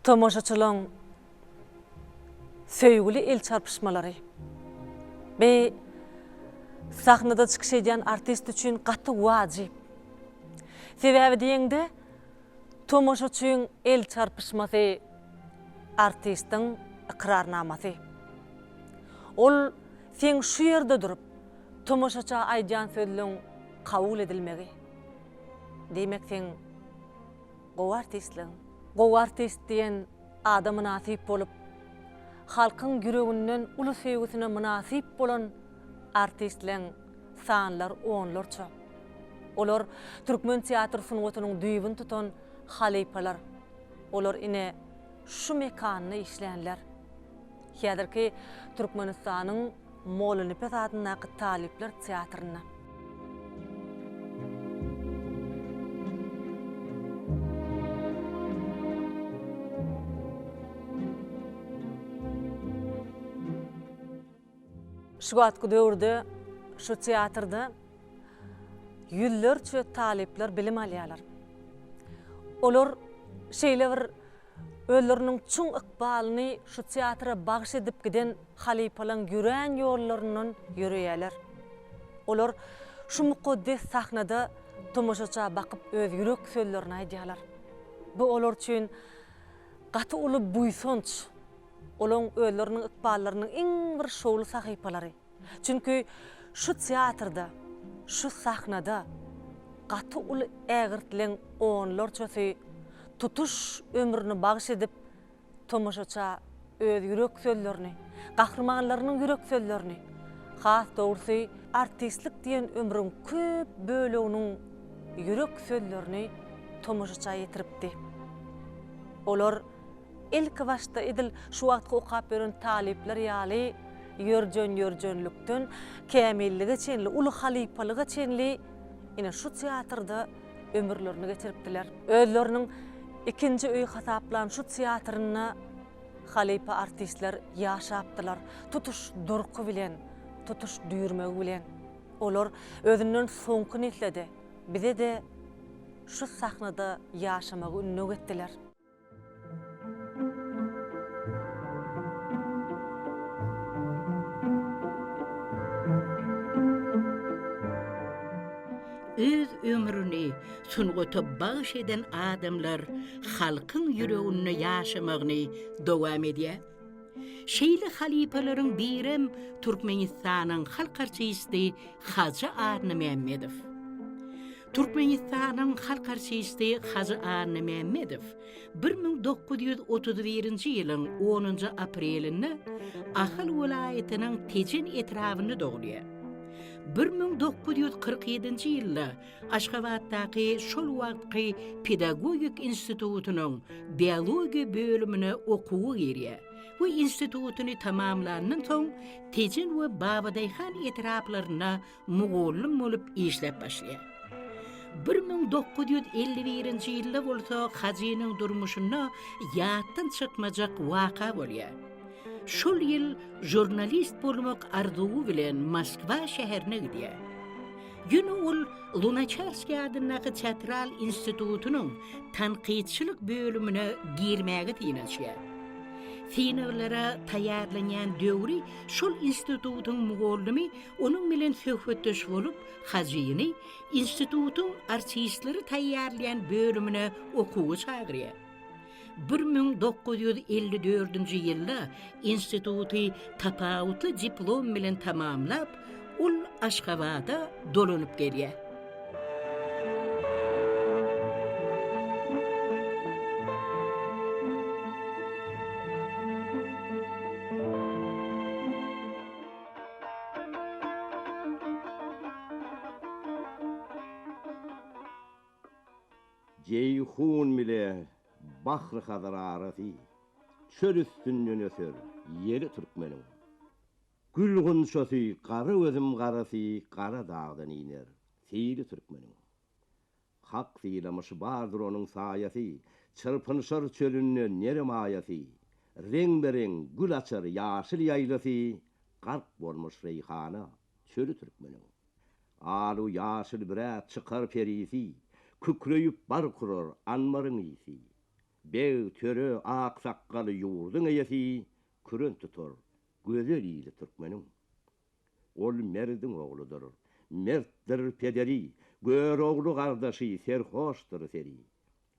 Tomoşaçylyň söýgüli el çarpışmalary ve sahnada çykyş edýän artist üçin gaty wajyp. Sebäbi diýende tomoşaçyň el çarpışmasy artistiň ikrarnamasy. Ol sen şu ýerde durup tomoşaça aýdýan sözlüň kabul edilmegi. Demek sen gowy artist diýen adamy nasip bolup halkyň ýüreginden uly sevgisine münasip bolan artistleň sanlar onlarça. Olar türkmen teatr sunuwatynyň düýbün tutan halypalar. Olar ine şu mekanyny işlänler. Häzirki Türkmenistanyň Molyny pesadynaky talipler teatryna. Şu gatky döwürde şu teatrda ýüllerçe talipler bilim alýarlar. Olar şeýle bir özleriniň çuň ykbalyny şu teatra bagş edip giden halypalaň ýüren ýollaryndan ýürüýärler. Olar şu mukaddes sahnada tomoşaça bakyp öz ýürek sözlerini aýdýarlar. Bu olar üçin gaty uly buýsanç. Olaň özleriniň ykballarynyň iň bir şowly sahypalary. Çünki şu teatrda, şu sahnada gaty uly ägirtleň onlarçasy tutuş ömrüni bagş edip tomoşaça öz ýürek sözlerini, gahrmanlarynyň ýürek sözlerini, has dogrusu artistlik diýen ömrüň köp böleginiň ýürek sözlerini tomoşaça ýetiripdi. Olar ilk başta edil şu wagtky okap beren talipler ýaly ýörjönlükden kämillige çenli, uly halypalyga çenli ine şu teatrda ömürlerini geçiripdiler. Özleriniň ikinji öý hasaplan şu teatryna halypa artistler ýaşapdylar. Tutuş durky bilen, tutuş düýrmegi bilen. Olar özünden soňky neslede bize de şu sahnada ýaşamagy ünnü etdiler. Öz ömrüni sunguta bagş eden adamlar halkyň ýüregini ýaşamagyny dowam edýär. Şeýle halypalaryň birem Türkmenistanyň halk artisti Hacı Arny Mehmedow. Türkmenistanyň halk artisti Hacı Arny Mehmedow 1931-nji ýylyň 10-njy aprelinde Ahal welaýatynyň Tejen etrawyny dogulýar. 1947-nji ýylda Aşgabatdaky şol wagtky pedagogik institutunyň biologiýa bölümine okuwy girýär. Bu institutuny tamamlandan soň Tejen we Babadaýhan etraplaryna mugallym bolup işläp başlaýar. 1951-nji ýylda bolsa Hajinyň durmuşyna ýatdan çykmajak waka bolýar. Şol ýyl jurnalist bolmak arzuwy bilen Moskwa şäherine gidýär. Ýöne ol Lunacharsky adynaky teatral institutunyň tanqidçilik bölümine girmäge tiýinýär. Finallara taýýarlanýan döwri şol institututyň mugallimy onuň bilen söhbetdeş bolup Hajiny institututyň artistleri taýýarlayan bölümine okuwy çagyrýar. 1954-nji ýylda instituty tapawutly diplom bilen tamamlap, ol Aşgabada dolanyp gelýär. Ceyhun bile bahry kadar arasy, çöl üstünden öser ýeri türkmeniň. Gül gunşasy, gary özüm garasy, gara dağdan iner, seyri türkmeniň. Hak fiýlamış bardyr onuň saýasy, çırpınşar çölünden nerem aýasy, reň-bereň gül açar ýaşyl ýaýlasy, garp bolmuş reyhana, çölü türkmeniň. Alu ýaşyl birät çykar perisi, kükreyip bar kurar anmaryň isi. Bew töre ak sakkaly ýurdun eýesi küren tutar, gözel ýyly türkmenim. Ol merdin ogludur, mertdir pederi, gör oglu gardaşy serhoşdur seri.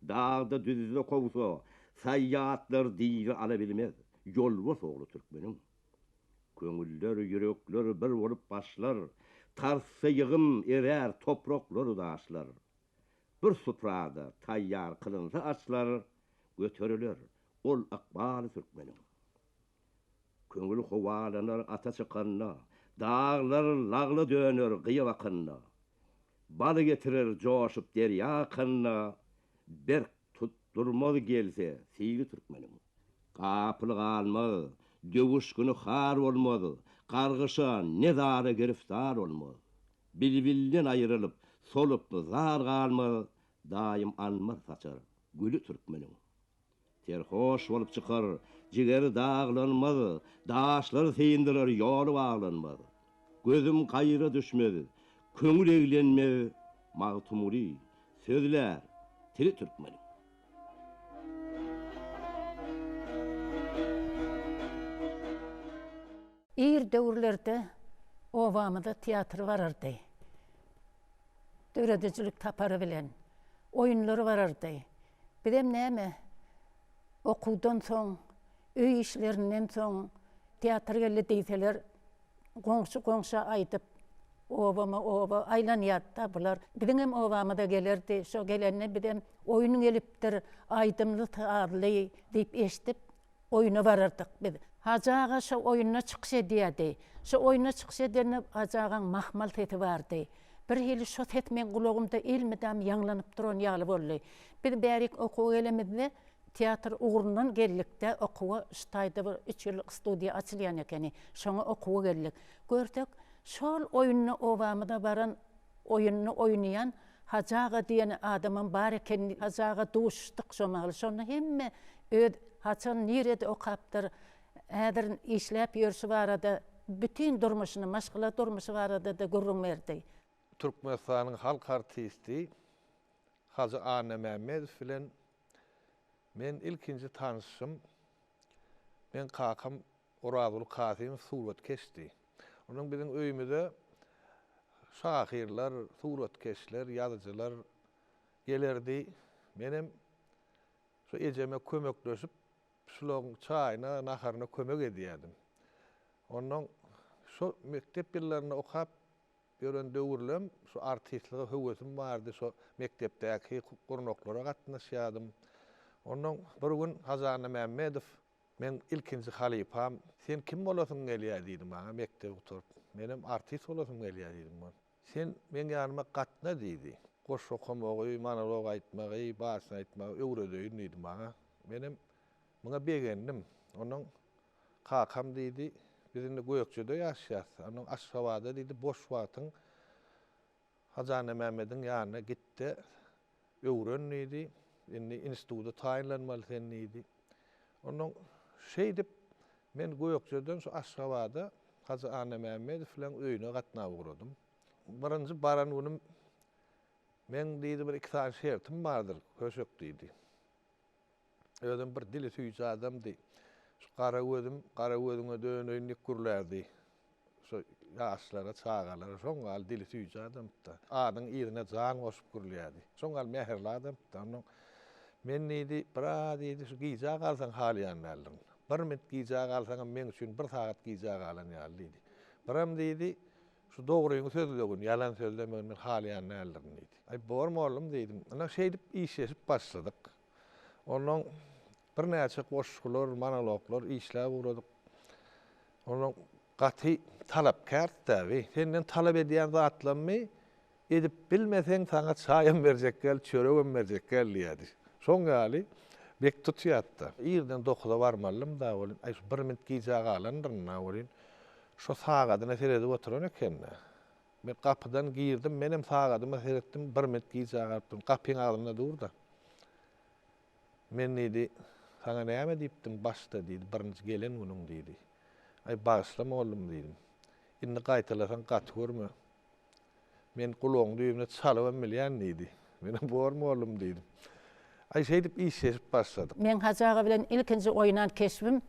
Dağda düzde kovsa, sayyatlar diýi ala bilmez, ýolbos oglu türkmenim. Köňüller, yürekler bir bolup başlar, tarsa ýygym erer topraklar daşlar. Bir suprada tayyar kılınsa açlar, götürülür, ol akbal türkmenim. Köňül howalanar ata çıkanna, dağlar lagly döner gyýa wakynna. Baly getirir joşup derýa kynna, berk tutturmaz gelse siýli türkmenim. Kapyly galma, döwüş güni har bolmady, gargyşa nezara giriftar bolmaz. Bilbilden aýrylyp, solup zar galma, daim anmar saçar, gülü türkmenim. Terhoş bolup çykar, jigeri dağlanmaz, daşlar seýindirer, ýoly baglanmaz. Gözüm gaýra düşmedi, köňül eglenmez, magtumuri, sözler, tili türkmenim. Ir döwürlerde owamyda teatr barardy. Döredicilik tapary bilen oýunlary barardy. Birem näme? Okudan soň, öý işlerinden soň teatr geldi diýseler, goňşy aýdyp, oba aýlanýarda bular. Biziň hem owamyda gelerdi, şo gelenne birem oýun gelipdir, aýdymly taarly diýip eşdip oýuna barardyk biz. Hajaga şo oýuna çykyş edýärdi. Şo oýuna çykyş edene hajagan mahmal teti bardy. Bir hili şo tetmen gulagymda ilmidam ýanglanyp duran ýaly boldy. Bir bärik okuw gelemizde teatr ugrundan gellikde okuwa ştaýda bir 3 ýyllyk studiýa açylýan ekeni. Şoňa okuwa geldik. Gördük, şol oýuny owamyda baran oýuny oýnaýan hajaga diýen adamın bar ekeni, hajaga duşdyk şomaly. Şonu hemme haçan nirede okapdyr. Ädir işläp ýörşi barada bütün durmuşyny, maşgala durmuşy barada da görünmerdi. Türkmenistanyň halk artisti Hacı Ane Mehmedov bilen men ilkinji tanışym. Men kakam Oraduly Kasym surat kesdi. Onuň biziň öýümizde şahirler, suratkeşler, ýazyjylar gelerdi. Menem şu ejeme kömekleşip şularyň çaýyna, naharyna kömek edýärdim. Onuň şu mektep ýyllarynda okap gören döwürlem şu artistligi höwesem bardy, şu mektepdäki gurnoklara gatnaşýardym. Onuň bir gün Hazany Mehmedov, men ilkinji halypam, sen kim bolasyň gelýär diýdim maňa mektep oturup. Menem artist bolasyň gelýär diýdim. Sen men ýanyma gatna diýdi. Goş okumagy, monolog aýtmagy, bahs aýtmagy öwredýin diýdim maňa. Menem muňa begendim. Onuň kakam diýdi, bizinde Göýekçede ýaşaýar. Onuň Aşgabatda diýdi, boş wagtyň Hazany Mehmediň ýanyna gitdi. Öwren diýdi. Indi institutda taýinlanmaly sen diýdi. Onuň şey dip men Göýekçeden şu Aşgabatda Hazany Mehmedov bilen öýüne gatnap uradym. Birinji baran günüm men diýdi bir iki tane şertim bardyr, köşek diýdi. Ödüm bir dili süýjä adam diýdi. Şu gara gözüňe dönýänlik gürlerdi. Şu ýaşlara, çağalara, şoňal dili süýjä adam da. Adyň ýerine jan goşup gürlerdi. Şoňal meherli adam da. Men diýdi, "Bra diýdi, şu giýjä galsaň halyan berlin. Bir minut giýjä galsaň men üçin bir saat giýjä galan ýaly" diýdi. Biram diýdi, "Şu dogryňy sözlegin, ýalan sözlemen men halyan berlin" diýdi. Ay bormolum diýdim. Ana şey dip işleşip başladyk. Onuň bir näçe goşgular, monologlar işläp uradyk. Onuň gaty talapkär tabi. Senden talap edýän zatlamy edip bilmeseň saňa çaýam berjek gel, çöregem berjek gel diýdi. Şoň gali bek tutýatdy. Ýerden 9-da barmalym da bolyn. Ay 1 minut giýjä galandyna bolyn. Şo sagadyna seredip oturan eken. Men kapydan girdim, menem sagadyma seretdim, 1 minut giýjä galypdym. Kapyň agdymda durdy. Men diýdi, "Saňa näme diýipdim başda" diýdi, "Birinji gelen günüň" diýdi. Ay başlama oldum diýdim. "Indi gaýtalasaň gat görme. Men gulagyň düýbüne çalyp bilýän" diýdi. "Menem borma oldum" diýdim. Ayşeydip işleşip başladık. Men Hajaga bilen ilkinji oynan keşbim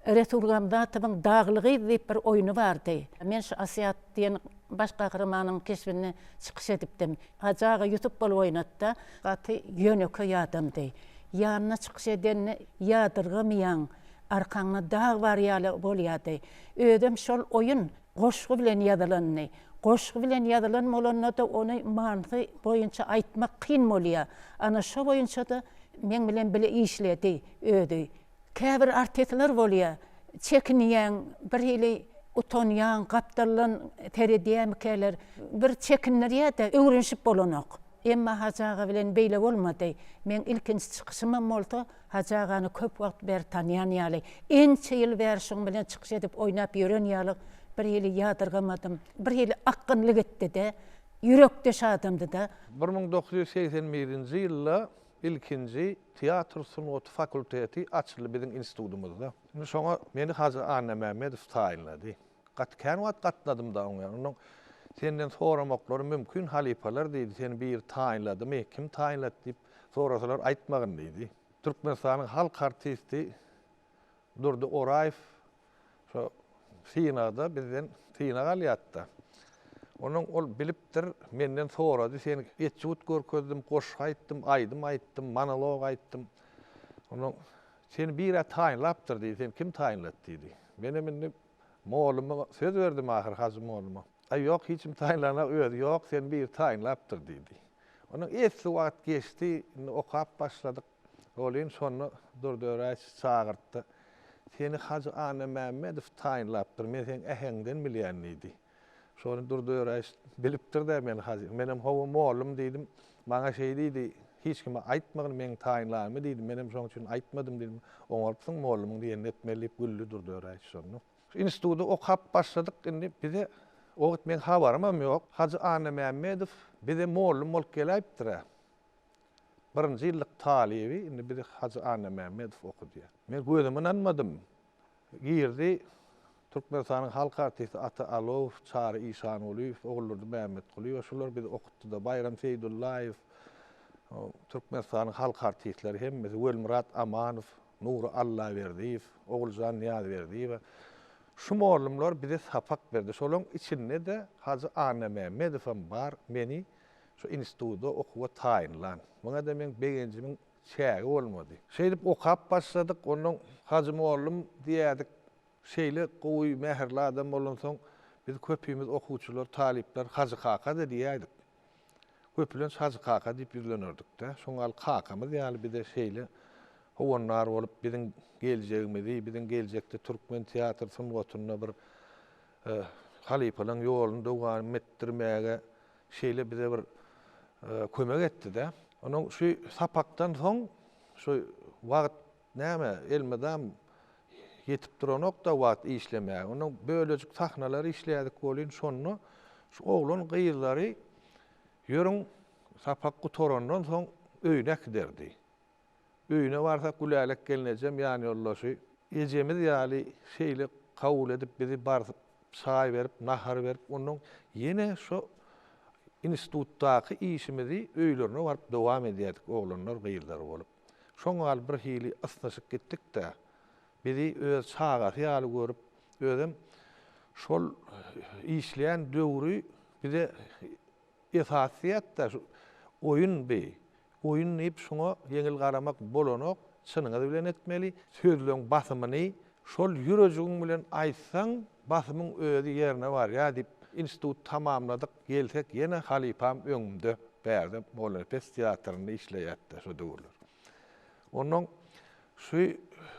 Returgamda tabın dağlığı diýip bir oyunu bardy. Men şu Asiyat diýen baş gahrymanyň keşbini çykyş edipdim. Hajaga YouTube bolup oynatda gaty ýönöke ýadamdy. Ýanyna çykyş edenni ýadyrgamaýan, arkaňda dağ bar ýaly bolýardy. Ödüm şol oyun goşgu bilen ýadylandy. Goşgu bilen ýadylan bolanlarda onu manty boýunça aýtmak kyn bolýar. Ana şo boýunça da men bilen bile işledi, ödü. Käbir artistler bolýar, çekinýän, bir hili utanýan, gapdalan teredýämkeler, bir çekinlerýär-de öwrenşip bolanok. Emma Hajaga bilen beýle bolmady. Men ilkinji çykyşymam boldy, Hajagany köp wagt ber tanýan ýaly. Ençe ýyl ber şoň bilen çykyş edip oýnap ýören ýaly bir hili ýadyrgamadım. Bir hili akkynlyk etdi-de, ýürekde şadymdy da. 1981-nji ýylda ilkinji teatr sunuty fakulteti açyly bizim institutumuzda. Şimdi şoňa meni Hazy Anna Mämmedow taýinlady. Gatkan wagt gatnadım da oňa. Senden soramakları mümkün halifalar diýdi. Seni bir taýinlady, kim taýinlady diýip sorasalar aýtmagyn diýdi. Türkmenistanyň halk artisti Durdy Oraýew şo Sinada bizden Sinaga alýatda. Onun ol bilipdir, menden sorady, seni etçut görkezdim, goşgy aýtdym, aýdym, monolog aýtdym. Onun seni bir taýinlapdyr diýdi, sen kim taýinlady diýdi. Menem moğluma söz verdim ahir Hazy moğluma. Ay yok hiçim taýinlanak öýdi, yok sen bir taýinlapdyr diýdi. Onun esli wagt geçdi, okap başladyk. Olyn sonra Durdy Oraýew çağırtdy. Seni Hazy Anna Mämmedow taýinlapdyr, men sen äheňden bilýän idi. Sonra Durdy Oraýew bilipdir-de men Hazy. Menem howa moğlum diýdim. Maňa şey diýdi, hiç kime aýtmagyn men taýinlamy diýdim. Menem şoň üçin aýtmadym diýdim. Oňarpsyň moğlumyň diýeni etmelip güllü Durdy Oraýew sonra. Institutda okap başladyk. Indi bize o men habarymam ýok. Hazy Anna Mämmedow bize moğlum bolup gelýärdir. Birinji ýyllyk talibi, indi bize Hazy Anna Mämmedow okudy. Men gözüme inanmadym. Girdi Türkmenistanyň halk artisti Ata Alow, Çary Isanoğluýew, oğulları Mähmet Guliýew, şolar bizi okutdy da Bayram Seydullaýew, Türkmenistanyň halk artistleri hemmesi Welmurat Amanow, Nuru Allaverdiýew, Oguljan Niýaziberdiýew. Şu moğlumlar bize sapak berdi. Şolaryň içinde de Hazy Anna Mämmedow bar, meni şu institutda okuwa taýinlan. Muňa da men begenjimiň çägi bolmady. Şeýdip okap başladyk, onuň Hazy moğlum diýädik. Şeýle gowy mäherli adam bolan soň biz köpüýmiz okuwçylar, talipler Hazy Kaka da diýädik. Köpülen Hazy Kaka diýip ýürlenirdik de. Şoň al kakamyz ýaly bir de şeýle howanlar bolup biziň geljegimizi, biziň geljekde türkmen teatr sunuwatyna bir halifalyň ýolunu dogan metdirmäge şeýle bize bir kömek etdi de. Onuň şu sapakdan soň şu wagt näme elmedam yetip duranok da wagt işlemäge. Onuň bölejik sahnalary işleýärdik bolýan şonu şu oğlun gyýyllary ýörüň sapak gutorandan soň öýüne giderdi. Öýüne barsa gulälek gelnejem ýani ýollaşy. Ejemiz ýaly şeýle kabul edip bizi barsyp çaý berip, nahar berip, onuň ýene şu institutdaky işimizi öýlerine barıp dowam edýärdik oğlanlar, gyýyllary bolup. Şoňa bir hili asnaşyp gitdik de bizi öz çagasy ýaly görüp, özüm şol işleýän döwrü bize esasiýet da oyun be. Oyun ip şoňa ýeňil garamak bolanok, çynyňyzy bilen etmeli, sözlüň basymyny şol ýürejiň bilen aýtsaň, basymyň özi ýerine bar ýa diýip institut tamamladyk, gelsek ýene halipam öňümde bärde Molenpes teatrynda işleýärdi şu döwürler. Onuň şu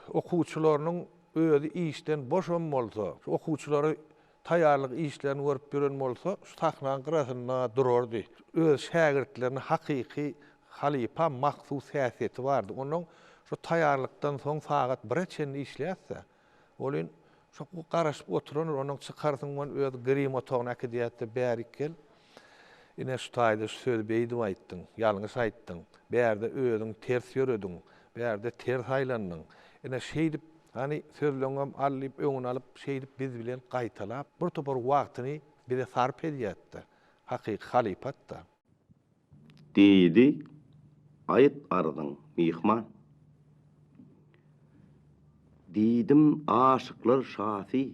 okuwçylarynyň özi işden boşan bolsa, şu okuwçylary taýýarlyk işlerini görüp bilen bolsa, şu taxnanyň gyrasynda durardy. Öz şägirtlerini hakyky halipa mahsus häsiýeti bardy. Onuň şu taýýarlykdan soň sagat 1-çenni işleýärse, olyn şu garaşyp oturan, onuň çykarsyň öz grim otagyna kidiýetde bärik gel. Ine şu taýda söz beýdim aýtdyň, ýalňyş aýtdyň. Bärde özüň ters ýörediň, bärde ters haýlandyň. Ine şeýdip, hani sözleňem alyp öňüne alyp şeýdip biz bilen gaýtalap, bir topar wagtyny bize sarp edýärdi. Hakyky halipat da. Diýdi, ayıt arıdın mihman. Didim aşıklar şafi,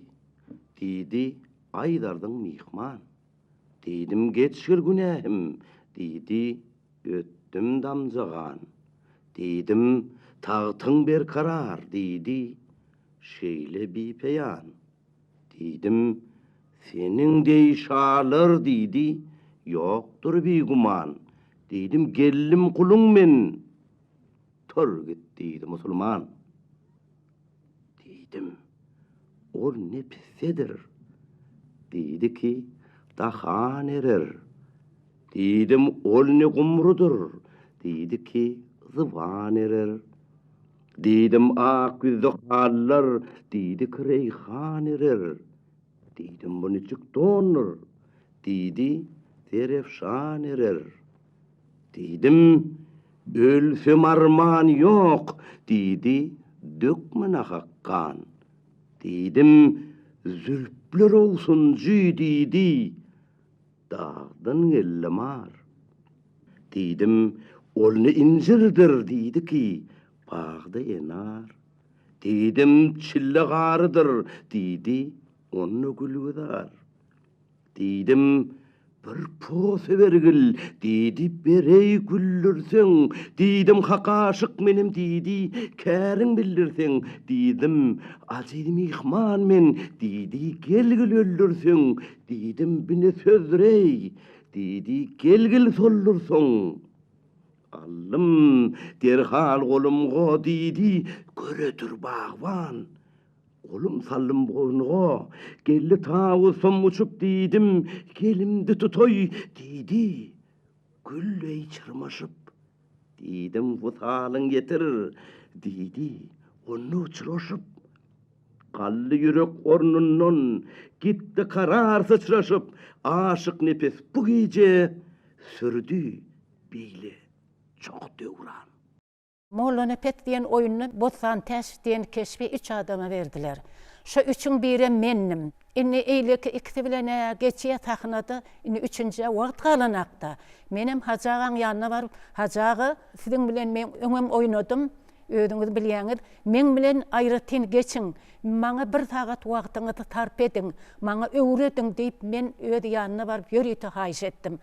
didi aydardın mihman. Didim geçir günahim, didi öttüm damzagan. Didim tağtın bir karar, didi şeyle bir peyan. Didim senin deyşalar, didi yoktur bir guman. Didim gellim kulun men, tor git didi musulman. Didim ol nefsedir, didi ki dahan erer. Didim ol ne gumrudur, didi ki zıvan erer. Didim ak yüzlü hallar, didi ki reyhan erer. Didim bu niçik donur, didi terefşan erer. Didim ölsem arman yok, didi dökmene hakkan. Didim zülpler olsun cü, didi dağdan ellemar. Didim olne incirdir, didi ki bağda enar. Didim çille garıdır, didi onu gülüdar. Didim bir pose vergil, didi berey güllürsen. Didim hakaşık menim, didi kärin bildirsen. Didim azidim ihman men, didi gelgil öllürsen. Didim bine sözrey, didi gelgil sollursan. Allım derhal golumgo, didi göredir bağvan. Kolum sallım boynuğa, gelli tağı son uçup didim, gelimdi tutoy, didi, gülley çırmaşıp, didim vutalın getirir, didi, onu uçroşup, kallı yürek ornundan, gitti karar sıçraşıp, aşık nefes bu gece, sürdü, bile, çok devran. Mollana Pet diyen oyununu Botsan Teş diyen keşfi 3 adama verdiler. Şu üçün biri mennim. Inni eyleki ikisi bilene geçiye takınadı. Inni üçüncüye vaqt kalanakta. Menim hacağın yanına var. Hacağı sizin bilen men öňem oynadım. Ödüňiz bilýäňiz. Men bilen aýratyn geçin. Maňa bir sagat wagtyňyzy tarp edin. Maňa öwredin diýip men öýde ýanyna baryp ýörüýte haýyş etdim.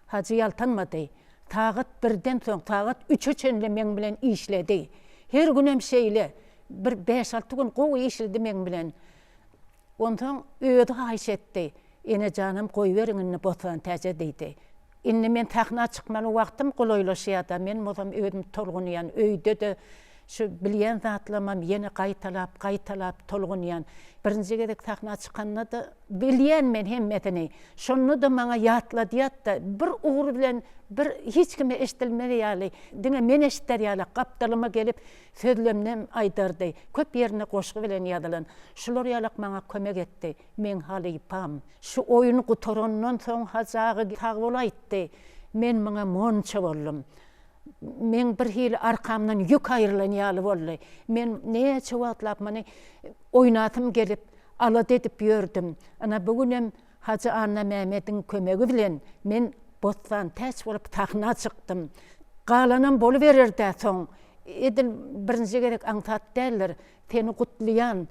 Hacı ýaltanmady. Tağıt birden soň tağıt 3 çenle men bilen işledi. Her günem şeyle bir 5-6 gün gowy işledi men bilen. Ondan öýde haýyş etdi. Ene canım goý beriňini Botsan täze diýdi. Indi men taxna çykmaly wagtym golaýlaşýarda. Men mozam öýdüm tolgunýan, öýde de şu bilýän zatlamam ýene gaýtalap tolgunýan. Birinji gerek taxna çykanda da bilýän men hemmetini. Şonu da maňa ýatladyatda bir ugur bilen bir hiç kime eşitilmeli ýaly. Diňe men eşitler ýaly gapdalyma gelip sözlemnem aýdardy. Köp ýerine goşgy bilen ýadylan. Şular ýaly maňa kömek etdi. Men halypam. Şu oýuny gutarandan soň hajagy tag bolaýtdy. Men maňa monça boldum. Men bir hil arkamdan yük ayrılan ýaly boldy. Men näçe wagtlap many oýnatym gelip alad edip ýördüm. Ana bugünem Hacı Anna Mehmet'in kömegi bilen men Botsan Täç bolup taxna çykdym. Galanan bolubererdi soň. Edil birinji gerek aňsat däller. Seni gutlayan,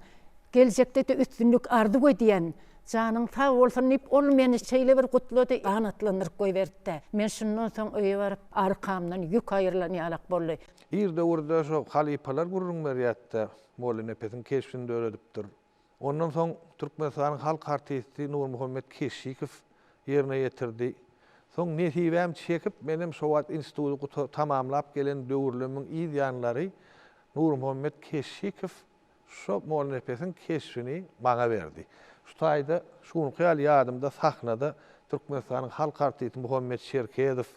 geljekde de üstünlük ardy goýdýan. Janyň sag bolsun diýip ol meni şeýle bir gutlady, anatlandyryp goýberdi. Men şundan soň öýe baryp arkamdan yük aýrylan ýalak boldy. İrde urda şu halipalar gurrun berýärdi. Mollana Pet'in keşfinde öredipdir. Ondan soň Türkmenistanyň halk artisti Nur Muhammed Keşikow ýerine ýetirdi. Soň netibäm çekip menim Sowat instituty tamamlap gelen döwürlemiň ýanlary Nur Muhammed Keşikow şu Mollana Pet'in keşfini maňa berdi. Şu taýda şunu hyýal ýadymda sahnada Türkmenistanyň halk artisti Muhammed Şerkezow,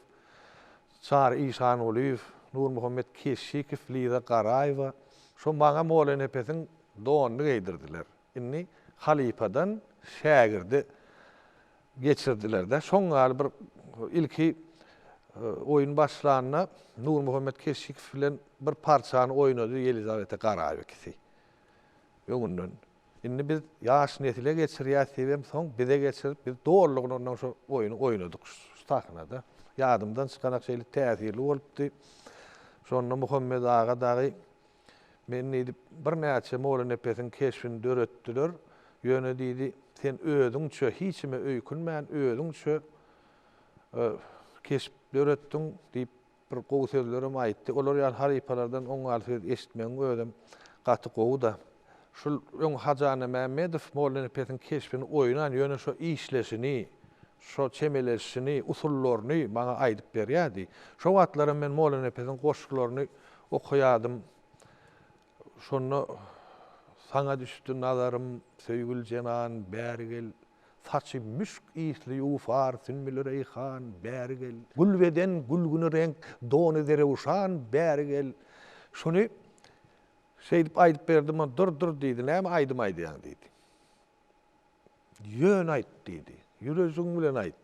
Çar İhsan Oliýew, Nur Muhammed Keşikow, Lida Garaýewa şu maňa Mollana Pet'in doğanını giydirdiler. Inni halipadan şägirdi geçirdiler de. Şoňa bir ilki oyun başlanana Nur Muhammed Keşikow bilen bir parçany oýnady Elizabeta Garaýewa. Ýöňünden. Inni biz ýaş netile geçirýär sebem soň bize geçirip biz doğrulugyndan şu oyunu oýnadyk şu sahnada. Ýadymdan çykanak şeýle täsirli bolupdy. Sonra Muhammed Ağa dağı men edip bir näçe Molla Nepesiň keşfini döretdiler. Ýöne diýdi, sen özüňçe hiçme öýkünmän, özüňçe keşf döretdiň diýip bir gowy sözlerim aýtdy. Olar ýa halipalardan oňal söz eşitmeň özüm gaty gowda. Şol öň Hajany Mämmedow Molla Nepesiň keşfini oýnan ýöne şo işleşini, şo çemeleşini, usullaryny maňa aýdyp berýärdi. Şo wagtlara men Molla Nepesiň goşgylaryny okuýardym. Şonu sana düştü nazarım, söýgül jenan, bäri gel. Saçy müşk isli ufar, sünmüli reyhan, bäri gel. Gülbeden gülgünü renk, donu dere uşan, bäri gel. Şonu şeydip aýdyp berdim, dur diýdi, näme aýdym aýdýan diýdi. Ýön aýt diýdi, ýüregiň bilen aýt.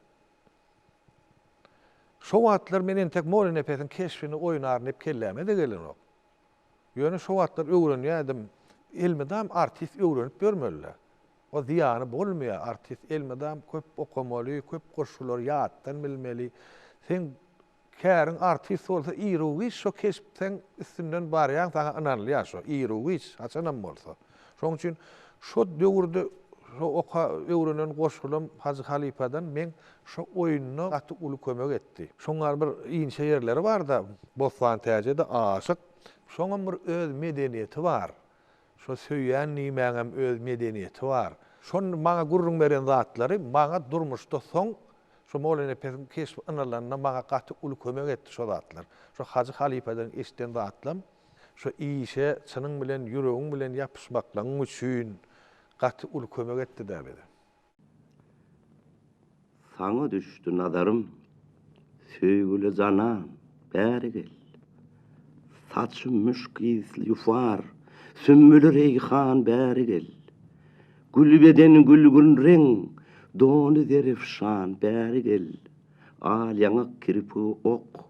Şo wagtlar menen tek Molla Nepesiň keşfini oýnaryn hep kelläme de gelen ok. Ýöne şo wagtlar öwrenýärdim, ilmidam artist öwrenip bermeliler. O ziyanı bolmaýar, artist ilmidam köp okumaly, köp goşgular ýatdan bilmeli. Sen kärin artist bolsa ýyrygy şo kesipden üstünden barýan saňa ananlyar şo ýyrygy haçanam bolsa. Şoň üçin şo döwürde şo öwrenen goşgulum Hazy Halipadan men şo oýunyna gaty uly kömek etdi. Şoňar bir iňçe ýerleri bar da, Bostan täjede aşyk. Şoňam bir öz medeniýeti bar. Şo söýýän nimäňem öz medeniýeti bar. Şon maňa gurrun beren zatlary maňa durmuşda soň şo Molla Nepesiň keşf analarına maňa gaty uly kömek etdi şo zatlar. Şo Hazy Halipadan eşiten zatlam şo işe çynyň bilen ýüregiň bilen ýapyşmaklaryň üçin gaty uly kömek etdi däbede. Sana düştü nazarım, söýgüli janan, bäri gel. Saçy müşk isli ufar, sünmüli reyhan, bäri gel. Gülbeden gülgün renk, donu derefşan, bäri gel. Al ýaňak kirpi ok,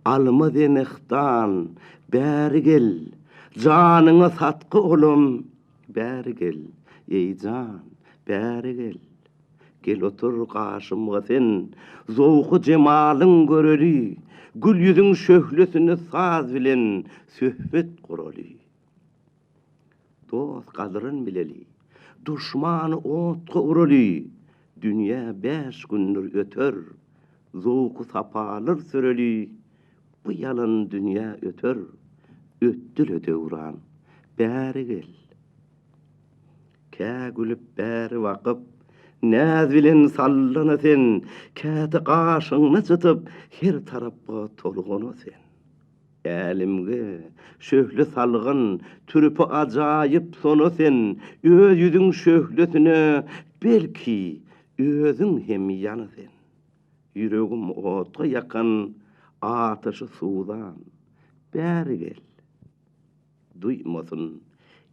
alma denehtan, bäri gel. Janyňa satky olum, bäri gel. Ey jan, bäri gel. Gel otur gaşymga sen, zowky jemalyň göreli. Gül ýüzüň şöhlesini saz bilen söhbet guraly. Dost gadryn bileli, duşmany otga uraly. Dünýä 5 gündür öter, zowky sapalar süreli. Bu ýalyn dünýä öter, ötdüle döwran, bäri gel. Kä gülüp bäri wakyp, näz bilen sallana sen, käte gaşyňy çytyp, her tarapga tolgana sen. Älimge şöhle salgyn, türüpi ajaýyp sona sen, öz ýüzüň şöhlesine belki özüň hem ýana sen. Ýüregim otga ýakan, ataşy suwdan, bäri gel. Duýmasyn,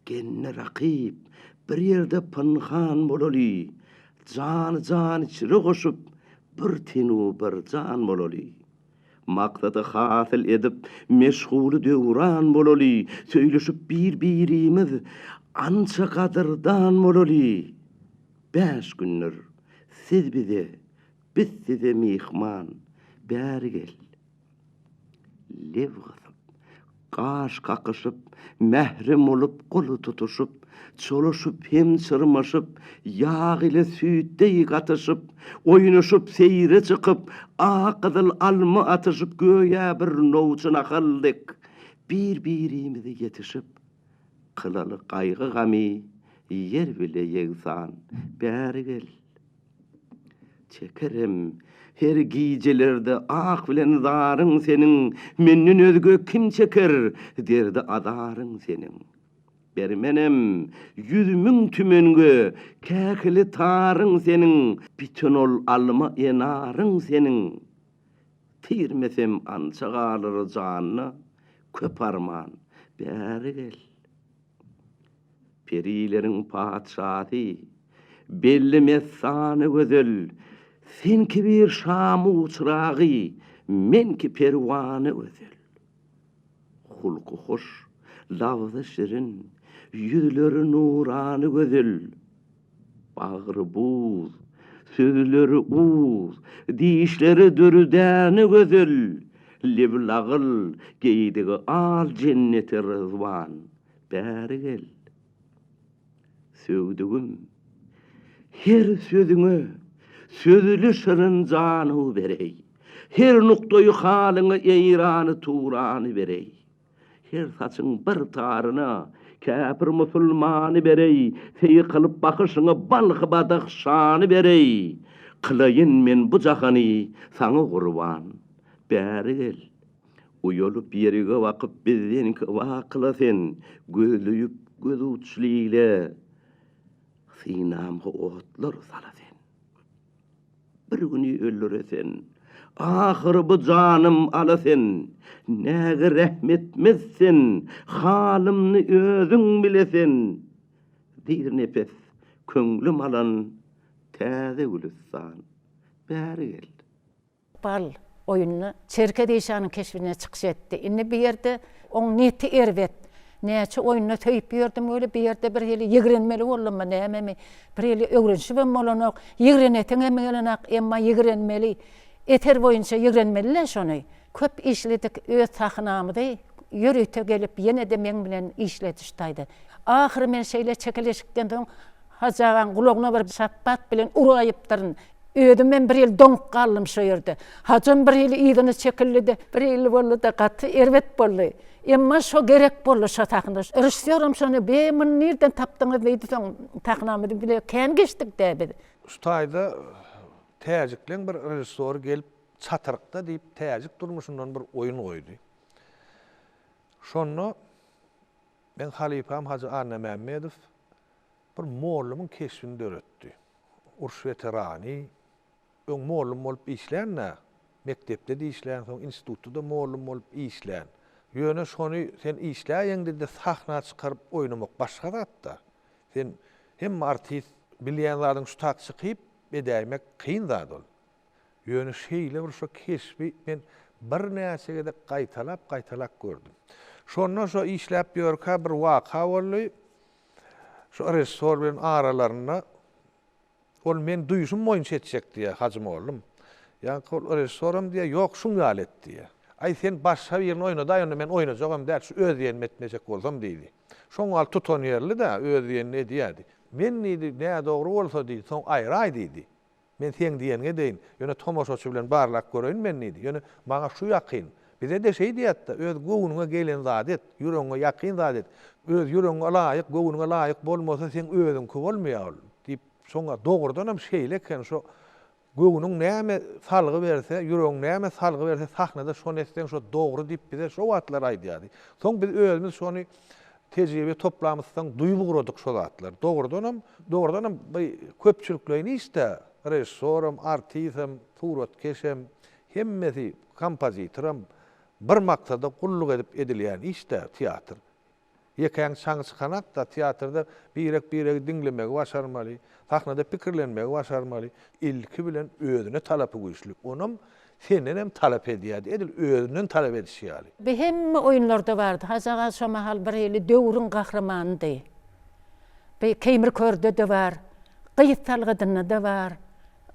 genne rakip, bir ýerde pynhan bolaly. Can içri goşup, bir tinu bir can bolaly. Maksady hasyl edip, meşguly döwran bolaly. Söýleşip bir-birimiz ança kadyrdan bolaly. 5 gündür siz bize, biz size mihman, bäri gel. Lew gysyp, gaş kakyşyp, mährem olup, goly tutuşup, çoluşup hem çırmaşıp, yağ ile süýtdeý gatyşyp, oýnaşyp seyre çykyp, aqydyl alma atyşyp, göýe bir nowçuna kyldyk. Bir-birimizi ýetişip, kylaly gaýgy gamy, yer bile ýegsan, bäri gel. Çekerem her gijelerde ak bilen zaryň seniň, menden özge kim çeker, derdi adaryň seniň. Bermenem yüzümün tümenge, käkili taryň seniň, bütün ol alma enaryň seniň. Tirmesem ança galyr janyna, köp arman, bäri gel. Perileriň paçahy, belli mesany gözel, senki bir şamu çyragy, menki perwany özel. Hulky hoş, lawzy şirin, yüzleri nurany gözel. Bagry buz, sözleri uz, dişleri dürüdäni gözel. lebül ağıl, geydigi al cenneti rızvan. Bäri gel. Söwdügüm, her sözüňe sözüli şırın jany berey. Her nukdoyu halyňa eýrany tuğrany berey. Her saçyň bir taryna käpir musulmany berey. Feý kılıp bakışyňa balky badak şany berey. Kılayın men bu jahany saňa gurban. Bäri gel. Uyolup ýerige wakyp bizden wakla sen gözlüyüp göz uçliyle sinamga otlar sala sen. Bir güni öldüresen, ahir bu canım ala sen. Näge rahmetmezsen, halymny özüň bilesen. Bir nefes köňlüm alan täze gülistan. Bäri gel. Bal oyununu Çerke Deyşanyň keşfine çykyş etdi. Indi bir ýerde oň niyeti erwet. Näçe oyununa töýüp ýördim, öyle bir ýerde bir hili ýigrenmeli boldum, näme bir hili öwrenşibem bolanok, ýigreneteň emelenak, emma ýigrenmeli. Eter boýunça ýigrenmeliler şonu. Köp işledik, öz tahnamydy. Ýörüte gelip ýene de men bilen işletişdaýdy. Ahir men şeýle çekeleşikden soň hajagan gulagyna bir şappat bilen uraýypdyryn. Ödüm men bir ýyl doňup galdym şo ýerde. Hajam bir ýyl ýygyny çekildi, bir ýyl boldy da gaty erwet boldy. Emma şo gerek boldy şo tahnada. Rejissörum şonu beýmin nerden tapdyňyz diýdi soň tahnamydy bile kän geçdik däbidi. Şutaýda täjiklen bir rejissor gelip çatyrykda diýip täjik durmuşundan bir oyun goýdy. Şonu ben Halipam Hacı Anna Mämmedow bir mollumyň keşfinde öretdi. Urş veterani, öň mollum bolup işlänne, mektepde de işlän, soň institutda mollum bolup işlän. Ýöne şonu sen işläýäňde de sahna çykaryp oynamak başga zatda. Sen hem artist bilýänlärdiň şu tak çykyp edäýmek kyn zat ol. Ýöne şeýle bir şo keşfi men bir näçe de gaýtalap gördüm. Şondan şo işläp ýörkä bir waka boldy. Şo rejissor bilen aralaryna ol men duýuşum moýunça etjek diýe hajym oldum. Ýa-ni ol rejissorum diýe ýok şuň ýalet diýe. Ay sen başga bir ýerine oýnada, ýöne men oýnajagam däl şu öz ýerim etmejek bolsam diýdi. Şoň al tutan ýerli de öz ýerine diýdi. Men nidi näme dogry bolsa diýdi, soň aýraý diýdi. Men sen diýenige deýin, ýöne tomoşaçy bilen barlak göreýin men nidi. Ýöne maňa şu ýakyn. Bize de şey diýetdi, öz göwüňe gelen zat et, ýüregiňe ýakyn zat et. Öz ýüregiňe laýyk, göwüňe laýyk bolmasa sen özüňki bolmaýar diýip soňa dogrudan hem şeýleken şo göwüniň näme salgy berse, ýüregiň näme salgy berse sahnada şo nesden şo dogry diýip bize şo wagtlar aýdýardy. Soň biz özümiz şonu tejribe toplamyzdan duýup guradyk şo wagtlar. Dogrudan hem köpçüliklerini iste rejissorum, artistim, suratkeşem, hemmesi kompozitorum bir maksada kulluk edip edilýän işte teatr. Ýekäň çaňy çykanak da teatrda birek dinlemegi başarmaly, sahnada pikirlenmegi başarmaly. İlki bilen özüne talapy güýçlük. Onam senden hem talap edýärdi, edil özünden talap edişýärdi. Bir hemme oyunlarda bardy. Hajaga şo mahal bir ýyly döwrüň gahramanydy. Bir Keýmir Körde de bar, Gyýyt Salgydyna da bar,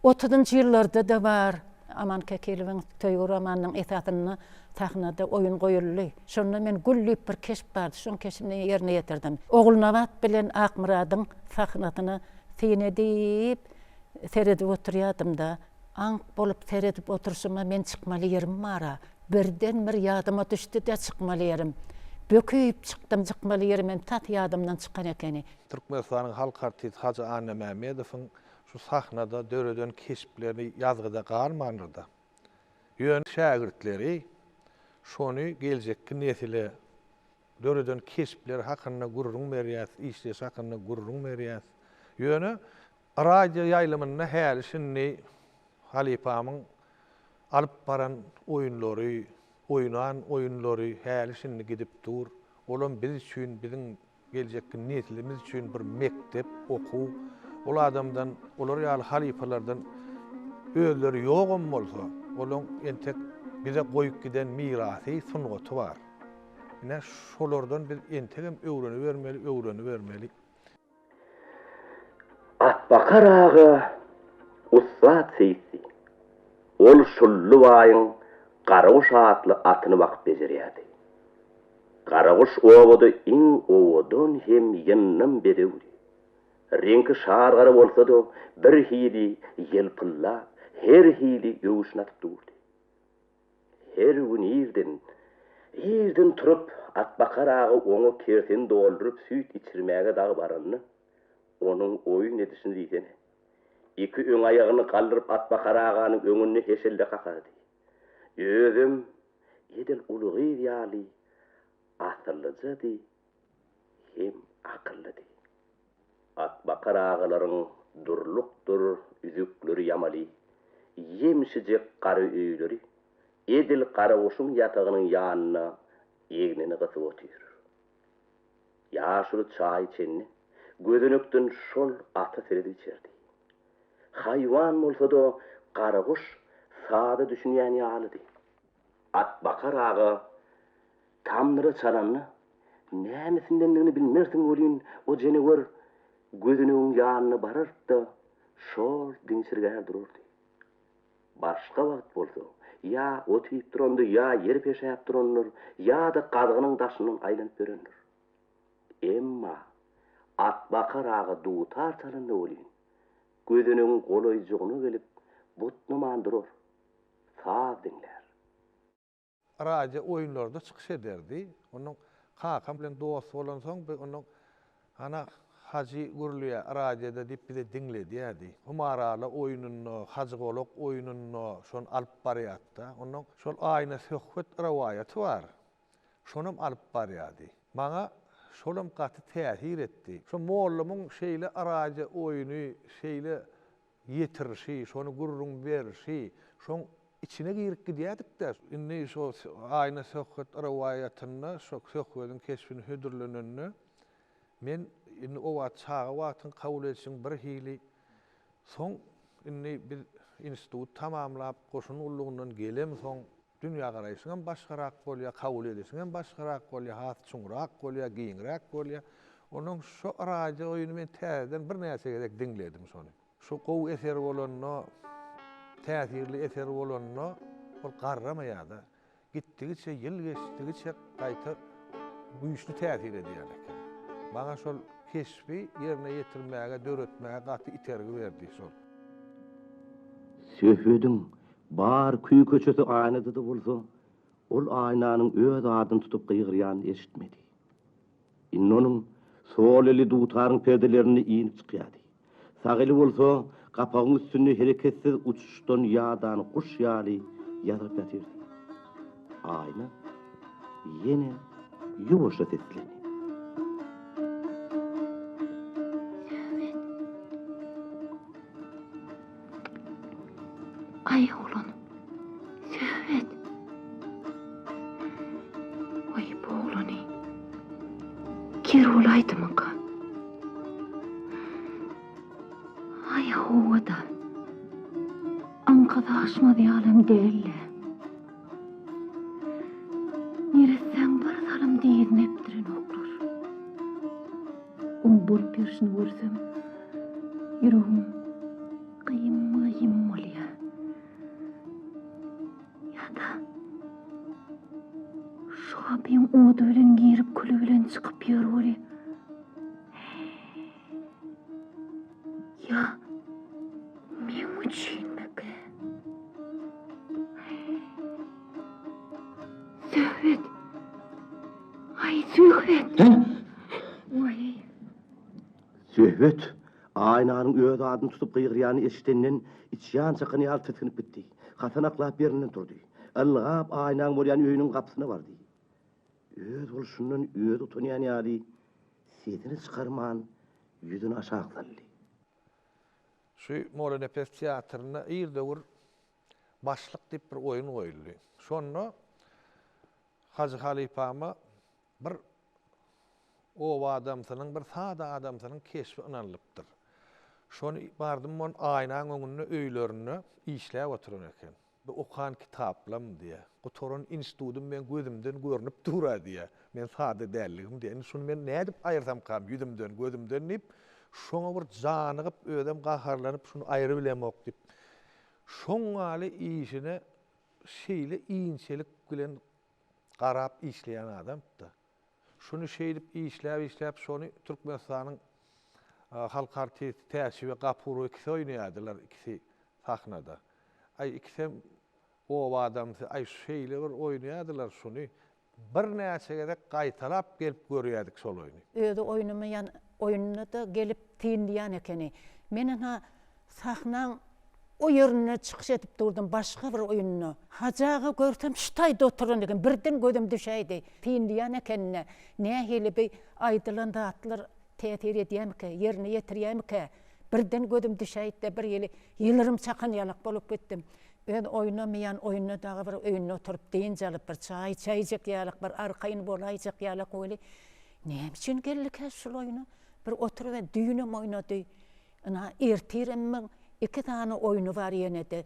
30-njy ýyllarda da bar. Aman Kekeliň töýgür romanynyň esatyny sahnada oyun goýuldy. Şonda men güllüp bir keşip bardy. Şoň keşipni ýerine ýetirdim. Oglunawat bilen Akmuradyň sahnatyny seýnedip seredip oturýardym da, ank bolup seredip oturşyma men çykmaly ýerim bara. Birden bir ýadyma düşdi de çykmaly ýerim. Böküýüp çykdym, çykmaly ýerim hem tat ýadymdan çykan ekeni. Türkmenistanyň halk artisti Hacı Anna Mämmedowyň şu sahnada döreden keşiplerini yazgyda galmanyrda. Ýön şagirtleri şonu geljekki nesile döreden keşipler hakyna gurrun berýär, işleş hakyna gurrun berýär. Ýöne radio ýaýlymyna hälisini Halipamyň alyp baran oyunlary, oynan oyunlary hälisini gidip dur. Olam biz üçin, biziň geljekki nesilimiz üçin bir mektep, okuw. Ol adamdan, olar ýaly halipalardan özleri ýogam bolsa, olaň entek bize goýup giden mirasy sungaty bar. Ine şolardan biz entegem öwreni bermeli. Atbakar ağa, uslat seysi. Ol şullu bayın, Qaraquş atly atyny bakıp bejerýärdi. Qaraquş owoda iň owodan hem ýynnym bedewdi. Rengi şargara bolsa-da bir hili ýelpylla, her hili ýöwüşnatyp durdy. Her gün ýerden turup atbakar agy oňa kerten doldurup süýt içirmäge dagy baranyny onuň oýun edişini diýsene. İki öň aýagyny kaldyryp atbakar aganyň öňüne heşelde kakady. Özüm edil ulugy ýaly atlyjady hem akyllydy. Atbakar agalaryň durlukdur üzükleri ýamaly, ýemşijek gary öýleri edil Qaraquşyň ýatagynyň ýanyna egnini gysyp otyr. Ýaşuly çaý içenni gözenekden şol ata seredi içerdi. Haywan bolsa-da Qaraquş sada düşünýän ýalydy. Atbakar agy tamnyra çalanny nämesindenligini bilmersiň bolýan o jenewer gözenegiň ýanyna bararda şol diňsirgär dururdy. Başga wagt bolsa ya ot ýyp durandy, ya yer peşäp duranlar, ya da gazygynyň daşynyň aýlanyp berenler. Emma atbakar agy dutar çalandy bolýan. Gözenegiň golaýjygyna gelip butnaman durur. Saz diňler. Araca oyunlarda çıkış ederdi. Onun kakam bilen dost bolan soň onun ana Hacı Gurluya aracada dip bir de dinledi ýa-di. Humaraly oyununy, Hacı Golok oyununy şon alyp barýatda. Onun şol aýna söhbet rawayaty bar. Şonum alyp barýady. Maňa şolum gaty täsir etdi. Şo mollumyň şeýle araca oyuny, şeýle ýetirişi, şonu gurrun berişi, şoň içine girip gidýärdik-de. Indi şo aýna söhbet rawayatyny, şo söhbetiň keşfini hödürlenenini men indi o çağa wagtyň kabul etsin bir hili soň indi bir institut tamamlap goşun ullugyndan gelem soň dünýä garaýşyňam başgarak bolýar, kabul edişiňam başgarak bolýar, hat çuňrak bolýar, giňrak bolýar. Onuň şo araja oýuny men täzeden bir näse gerek dinledim şonu. Şo gow eser bolanyny, täsirli eser bolanyny ol garramaýarda. Gitdigiçe ýyl geçdigiçe gaýta güýçli täsir edýär. Bana şol keşfi yerine yetirmäge, döretmäge gaty itergi berdi şol. Söhbetiň bar küý köçesi aýnada da bolsa, ol aýnanyň öz adyny tutup gygyrýan eşitmedi. Innonyň sol eli dutaryň perdelerini iýinip çykýardy. Sag eli bolsa, gapagyň üstünde hereketsiz uçuşdan ýadan kuş ýaly ýazyp ýatyrdy. Aýna ýene ýuwaşa seslendi. Ay oğlan, Söhbet. Ay bu oğlanı. Kir olaydı mı kan? Ay ovada. Ankada aşmadı alem değil. Neresen var alem değil neptirin oklur. Bul pirşini görsem, yüreğim kıyım oluyor. Şu abim oda bilen girip külü bilen çıkıp yer oli. Ya men üçin meke. Söhbet. Ay Söhbet. Vay. Söhbet aýnanyň öz adyny tutup gygyrýany eşitenden içýän çakyny alyp titkinip gitdi. Hatanaklap ýerinden turdy. Algap aýnaň bolýan öýüniň gapysyna bardy. Öz bolşundan öz utanýan ýaly setini çykarman ýüzüni aşağı saldy. Şu Molla Nepes teatryna ýerde bir başlyk diýip bir oýun goýuldy. Şonu Hacı Halipama bir o adamsynyň bir sada adamsynyň keşfi ynanlypdyr. Şonu bardym mon aýnaň öňünde öýlerini işläp oturan eken. Bu okan kitaplam diye. Oturun institutum men gözümden görünüp dura diye. Men sada dälligim diye. Şunu men nädip aýyrsam kam ýüzümden gözümden nip şoňa bir janygyp ödem gaharlanyp şunu aýry bilemok dip. Şoň gali işine şeyle iyinçelik bilen garap işleyen adam da. Şunu şeydip işläp şonu Türkmenistanyň halk artisti Täşi we Gapuru ikisi oýnaýardylar, ikisi sahnada. Ay ikisi o adam ay şeyle bir oýnaýardylar şunu. Bir näçe gerek gaýtalap gelip görýärdik şol oýny. Öýde oýnamayan oýunyna da gelip tiýindiýän ekeni. Menen ha sahnaň o ýerine çykyş edip durdum başga bir oýunyna. Hajaga görsem şu taýda oturan eken birden gözüm düşäýdi. Tiýindiýän ekenine. Nähili bir aýdylan atlar täsir edýärmike, ýerine ýetirýärmike. Birden gözüm düşäýdi bir ýeli ýylarym çakan ýalak bolup gittim. Ben oynamayan oyununa dağı bir oyununa oturup deyince alıp bir çay içecek ýalyk bir arkayın bolayjak ýalyk öýli. Näme üçin geldik şu oyuna? Bir oturup ve düýünem oýnady. Ana ertiremmi iki tane oyunu var ýene de.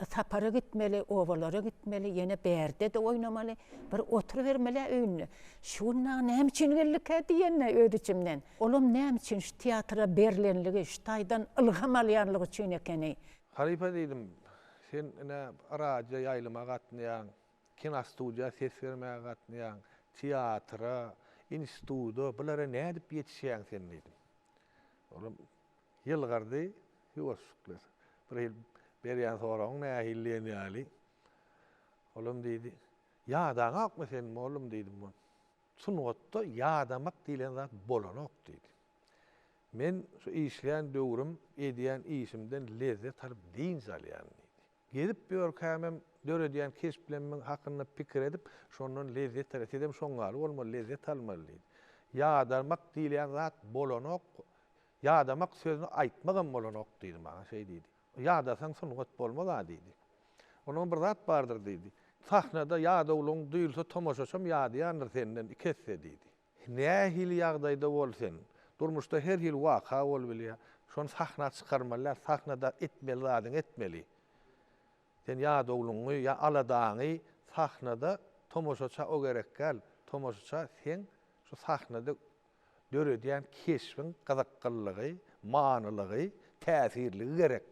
Sapara gitmeli, ovalara gitmeli, ýene berde de oýnamaly. Bir oturup vermeli öýünü. Şuna näme üçin geldik diýenne öýdüçimden. Olum näme üçin şu teatra berlenligi, şu taýdan ilham alýanlygy üçin ekeni. Halipa diýdim. Sen araca ýaýlyma gatnaýan, kino studiýa ses bermäge gatnaýan, teatra, instituto, bulara nädip ýetişýäň sen diýdim. Olam ýylgardy, ýuwaşyklar. Bir ýyl berýän soraň nähillenýäli. Olam diýdi, ýadaň akmy sen oğlum diýdim men. Sungatda ýadamak diýilen zat bolanok diýdi. Men şu işleyen döwrüm edýän işimden lezzet alyp diň salýan. Gelip görkämem döredýän kes bilen men hakyna pikir edip şondan lezzet alyp edem şoňaly bolmaly lezzet almaly. Ýadamak diýilen zat bolanok, ýadamak sözüni aýtmagan bolanok diýdi maňa şey diýdi. Ýadasaň sungat bolmaz diýdi. Onuň bir zat bardyr diýdi. Sahnada ýadawlyň duýulsa tomoşaçam ýadýandyr senden ikesse diýdi. Nähili ýagdaýda bolsen, durmuşda her ýyl waka bol bilýär. Şonu sahna çykarmaly, sahnada etmeli zadyň etmeli. Sen ýadawlyňy ýa aladaňy sahnada tomoşaça o gerek gel. Tomoşaça sen şu sahnada döredýän keşfin gyzyklygy, manylygy, täsirligi gerek.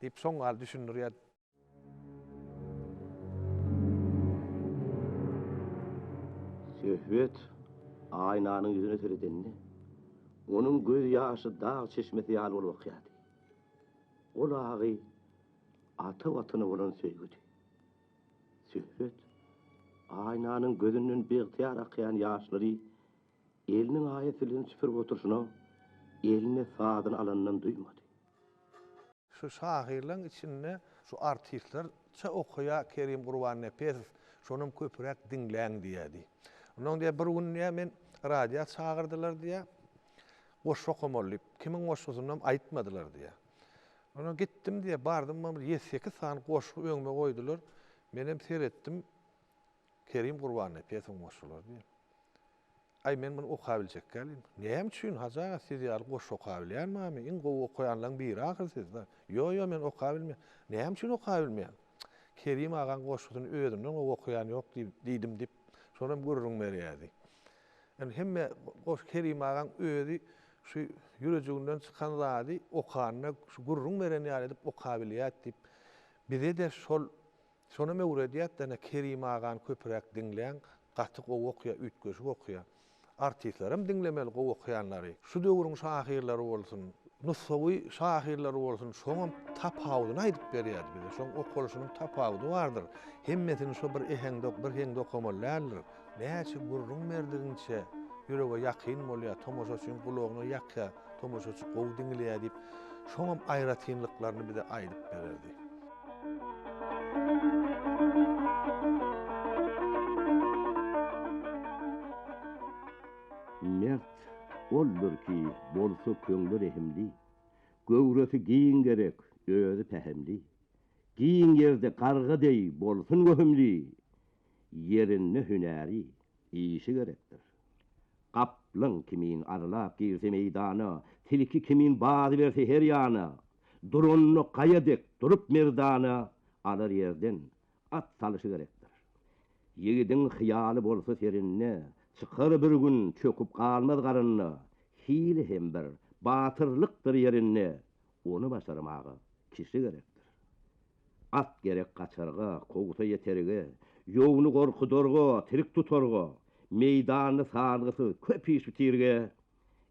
Dip soňal düşünürýär. Söhbet aynanyň ýüzüne töredenini. Onun göz ýaşy dağ çeşmesi ýaly bolup okýady. Ol agy ata watyny bolan söýgüdi. Söhbet aynanyň gözünden beýtiýar akýan ýaşlary eliniň aýetlerini süpürip oturşuna eline sadyny alandan duýmady. Şu şahirlerin içinde şu artistler ça okuya Kerim Gurban Nepes şonum köpürek dinleň diýdi. Onuň diýe bir gün men radio çağırdylar diýe. Boş okumalyp kimin boşluğundan aýtmadylar diýe. Ona gittim diýe bardym, men 7-8 sany goşup öňüme goýdular. Menem seretdim. Kerim Gurban Nepesiň boşluğu diýe. Ay men bunu okabiljek gelim. Näme üçin haza siz ýaly goş okabilýärmi? Iň gowy okuyanlaryň biri ahir siz. Yo men okabilmem. Näme üçin okabilmem? Kerim agan goşugyny özümden okuyan ýok diýdim dip. Şonam gurrun berýärdi. Yani hemme goş Kerim agan özi şu ýüreginden çykan zady okanyna şu gurrun beren ýaly edip okabiliýät dip. Bize de şonu mewredýät da Kerim agan köpürek dinleýän, gaty okuýa, ütgeşik okuýa. Artistlerim dinlemeli okuyanlary. Şu döwrüň şahirleri bolsun, nussawy şahirleri bolsun, şoňam tapawudyny aýdyp berýärdi bize. Şoň okulşunyň tapawudy bardyr. Hemmesini şu bir hengde okumalylar. Näçe gurrun berdiňçe ýürege ýakyn bolýar, tomoşaçyň gulagyna ýakya, tomoşaçy gowy dinleýär dip, şoňam aýratynlyklaryny bize aýdyp berdi. Mert oldur ki bolsa köňlü rehimli, göwresi giyin gerek, özü pehemli. Giyin yerde karga dey bolsun göhümli, yerinde hünäri, işi gerektir. Kaplan kimin arlap girse meydana, tilki kimin bağdı verse her yana, durunlu kayadek durup merdana, alır yerden at salışı gerektir. Yiğidin hıyalı bolsa serinne, çıkar bir gün çöküp kalmaz karınna, hili hem bir batırlıktır yerinne, onu başarmağı kişi gerektir. At gerek kaçarga, koguta yeterge, yoğunu korkudorga, tirik tutorga, meydanı sargısı köp iş bitirge,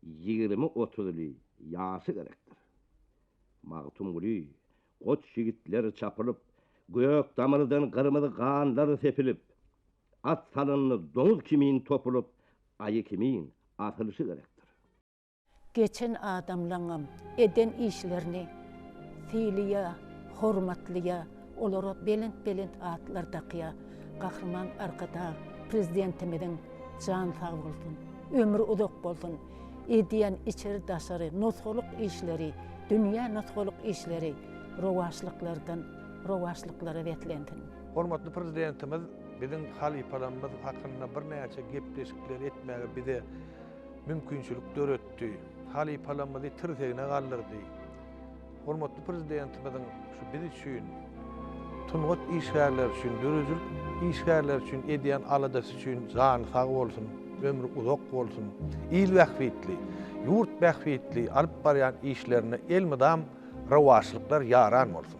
20-30 yaşı gerektir. Mağtum guli, koç yigitler çapılıp, gök damarıdan kırmızı kanları sepilip, at salınını domuz kimin topulup, ayı kimin atılışı gerektir. Geçen adamlaňam eden işlerini fiiliye, hormatlıya, olara belent atlar takıya, kahraman arkada prezidentimizin can sağ olsun, ömrü uzak bolsun, ediyen içeri daşarı, nutholuk işleri, dünya nutholuk işleri, rovaşlıklara vetlentin. Hormatly prezidentimiz bizim halipalarymyz hakynda bir näçe gepleşikler etmäge bize mümkinçilik döretdi. Halipalarymyzy tirtegine galdyrdy. Hormatly prezidentimizin şu biz üçin tungut işgärler üçin, dürüjül işgärler üçin ediyen aladasy üçin jan sag bolsun, ömrü uzak bolsun, il wähbetli, yurt wähbetli alyp barýan işlerini elmydam rawaşlyklar yaran bolsun.